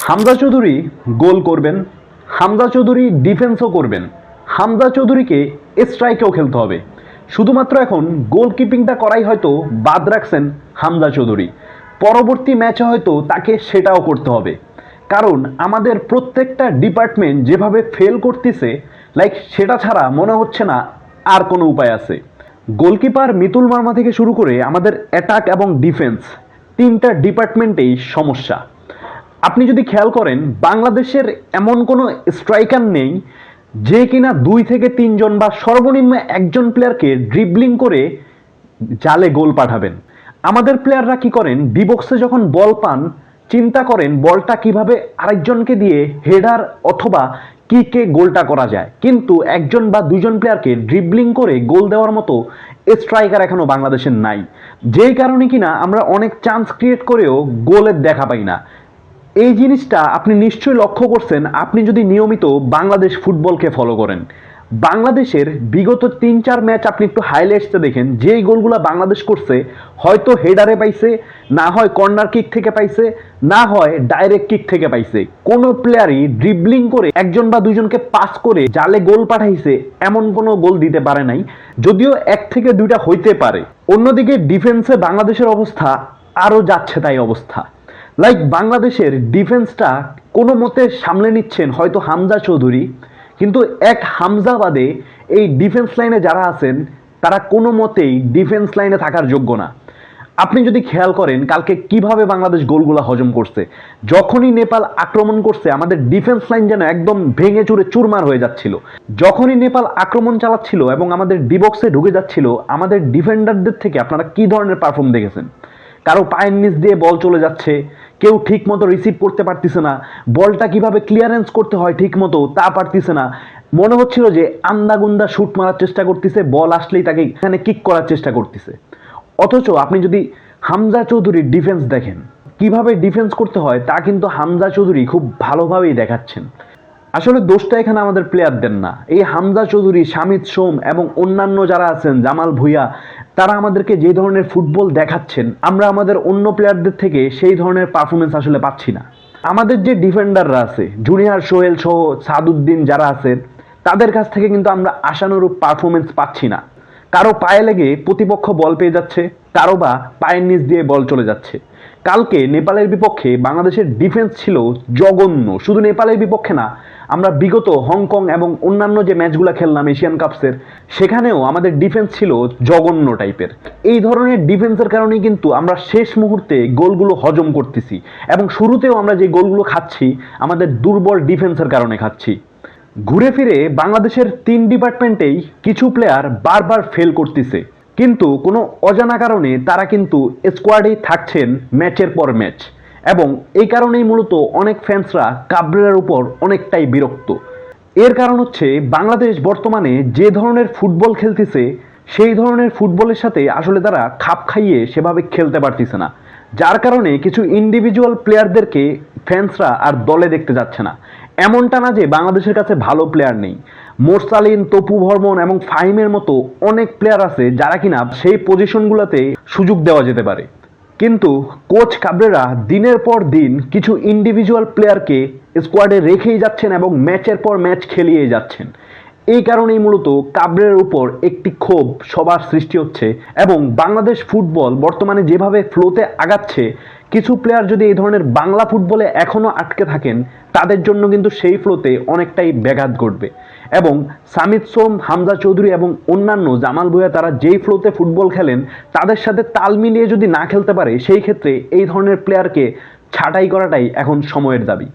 হামজা চৌধুরী গোল করবেন, হামজা চৌধুরী ডিফেন্সও করবেন, হামজা চৌধুরীকে স্ট্রাইকেও খেলতে হবে। শুধুমাত্র এখন গোলকিপিংটা করাই হয়তো বাদ রাখছেন হামজা চৌধুরী। পরবর্তী ম্যাচে হয়তো তাকে সেটাও করতে হবে, কারণ আমাদের প্রত্যেকটা ডিপার্টমেন্ট যেভাবে ফেল করতেছে, সেটা ছাড়া মনে হচ্ছে না আর কোনো উপায় আছে। গোলকিপার মিতুল মার্মা থেকে শুরু করে আমাদের অ্যাটাক এবং ডিফেন্স তিনটা ডিপার্টমেন্টেই সমস্যা। আপনি যদি খেয়াল করেন, বাংলাদেশের এমন কোনো স্ট্রাইকার নেই যে কিনা 2 থেকে 3 জন বা সর্বনিম্ন একজন প্লেয়ারকে ড্রিবলিং করে জালে গোল পাঠাবেন। আমাদের প্লেয়াররা কি করেন, বিবক্সে যখন বল পান চিন্তা করেন বলটা কিভাবে আরেকজনকে দিয়ে হেডার অথবা কিকে গোলটা করা যায়, কিন্তু একজন বা দুজন প্লেয়ারকে ড্রিবলিং করে গোল দেওয়ার মতো স্ট্রাইকার এখনো বাংলাদেশের নাই, যেই কারণে কিনা আমরা অনেক চান্স ক্রিয়েট করেও গোলের দেখা পাই না। এই জিনিসটা আপনি নিশ্চয়ই লক্ষ্য করছেন আপনি যদি নিয়মিত বাংলাদেশ ফুটবলকে ফলো করেন। বাংলাদেশের বিগত 3-4 ম্যাচ আপনি একটু হাইলাইটসে দেখেন, যেই গোলগুলো বাংলাদেশ করছে হয়তো হেডারে পাইছে, না হয় কর্নার কিক থেকে পাইছে, না হয় ডাইরেক্ট কিক থেকে পাইছে। কোনো প্লেয়ারই ড্রিবলিং করে একজন বা দুইজনকে পাস করে জালে গোল পাঠাইছে এমন কোনো গোল দিতে পারে নাই, যদিও 1 থেকে 2টা হইতে পারে। অন্যদিকে ডিফেন্সে বাংলাদেশের অবস্থা আরও যাচ্ছে তাই অবস্থা। বাংলাদেশের ডিফেন্সটা কোনো মতে সামলে নিচ্ছেন হয়তো হামজা চৌধুরী, কিন্তু এক হামজা বাদে এই ডিফেন্স লাইনে যারা আছেন তারা কোনো মতেই ডিফেন্স লাইনে থাকার যোগ্য না। আপনি যদি খেয়াল করেন কালকে কিভাবে বাংলাদেশ গোলগুলো হজম করছে, যখনই নেপাল আক্রমণ করছে আমাদের ডিফেন্স লাইন যেন একদম ভেঙে চুরে চুরমার হয়ে যাচ্ছিল। যখনই নেপাল আক্রমণ চালাচ্ছিল এবং আমাদের ডিবক্সে ঢুকে যাচ্ছিল, আমাদের ডিফেন্ডারদের থেকে আপনারা কি ধরনের পারফর্ম দেখেছেন? কারো পায়ের নিচ দিয়ে বল চলে যাচ্ছে, কেউ ঠিক মতো রিসিভ করতে পারতেছে না, বলটা কিভাবে ক্লিয়ারেন্স করতে হয় ঠিক মতো তা পারতেছে না। মনে হচ্ছিল যে আন্দাগুন্দা শুট মারার চেষ্টা করতেছে, বল আসলেই তাকে এখানে কিক করার চেষ্টা করতেছে। অথচ আপনি যদি হামজা চৌধুরীর ডিফেন্স দেখেন, কিভাবে ডিফেন্স করতে হয় তা কিন্তু হামজা চৌধুরী খুব ভালোভাবেই দেখাচ্ছেন। আসলে দোষটা এখানে আমাদের প্লেয়ারদের না, এই হামজা চৌধুরী, শামিদ সোম এবং অন্যান্য যারা আছেন, জামাল ভুঁইয়া, তারা আমাদেরকে যে ধরনের ফুটবল দেখাচ্ছেন আমরা আমাদের অন্য প্লেয়ারদের থেকে সেই ধরনের পারফরমেন্স আসলে পাচ্ছি না। আমাদের যে ডিফেন্ডাররা আছে, জুনিয়র সোহেল সহ সাদউদ্দিন যারা আছেন, তাদের কাছ থেকে কিন্তু আমরা আশানুরূপ পারফরমেন্স পাচ্ছি না। কারো পায়ে লেগে প্রতিপক্ষ বল পেয়ে যাচ্ছে, কারো বা পায়ের নিচ দিয়ে বল চলে যাচ্ছে। কালকে নেপালের বিপক্ষে বাংলাদেশের ডিফেন্স ছিল জঘন্য। শুধু নেপালের বিপক্ষে না, আমরা বিগত হংকং এবং অন্যান্য যে ম্যাচগুলো খেললাম এশিয়ান কাপসের, সেখানেও আমাদের ডিফেন্স ছিল জঘন্য টাইপের। এই ধরনের ডিফেন্সের কারণেই কিন্তু আমরা শেষ মুহূর্তে গোলগুলো হজম করতেছি, এবং শুরুতেও আমরা যে গোলগুলো খাচ্ছি আমাদের দুর্বল ডিফেন্সের কারণে খাচ্ছি। ঘুরে ফিরে বাংলাদেশের 3 ডিপার্টমেন্টেই কিছু প্লেয়ার বারবার ফেল করতেছে, কিন্তু কোনো অজানা কারণে তারা কিন্তু স্কোয়াডেই থাকছেন ম্যাচের পর ম্যাচ, এবং এই কারণেই মূলত অনেক ফ্যান্সরা কাবরেরার উপর অনেকটাই বিরক্ত। এর কারণ হচ্ছে বাংলাদেশ বর্তমানে যে ধরনের ফুটবল খেলতেছে সেই ধরনের ফুটবলের সাথে আসলে তারা খাপ খাইয়ে সেভাবে খেলতে পারতেছে না, যার কারণে কিছু ইন্ডিভিজুয়াল প্লেয়ারদেরকে ফ্যান্সরা আর দলে দেখতে যাচ্ছে না। এমনটা না যে বাংলাদেশের কাছে ভালো প্লেয়ার নেই, মোরসালিন, তপু ভর্মন এবং ফাহিমের মতো অনেক প্লেয়ার আছে যারা কিনা সেই পজিশনগুলোতে সুযোগ দেওয়া যেতে পারে, কিন্তু কোচ কাবরেরা দিনের পর দিন কিছু ইন্ডিভিজুয়াল প্লেয়ারকে স্কোয়াডে রেখেই যাচ্ছেন এবং ম্যাচের পর ম্যাচ খেলিয়ে যাচ্ছেন। এই কারণেই মূলত কাবরেরার উপর একটি ক্ষোভ সবার সৃষ্টি হচ্ছে, এবং বাংলাদেশ ফুটবল বর্তমানে যেভাবে ফ্লোতে আগাচ্ছে, কিছু প্লেয়ার যদি এই ধরনের বাংলা ফুটবলে এখনও আটকে থাকেন তাদের জন্য কিন্তু সেই ফ্লোতে অনেকটাই ব্যাঘাত ঘটবে। এবং শামিদ সোম, হামজা চৌধুরী এবং অন্যান্য জামাল ভুঁইয়া তারা যেই ফ্লোতে ফুটবল খেলেন তাদের সাথে তাল মিলিয়ে যদি না খেলতে পারে, সেই ক্ষেত্রে এই ধরনের প্লেয়ারকে ছাঁটাই করাটাই এখন সময়ের দাবি।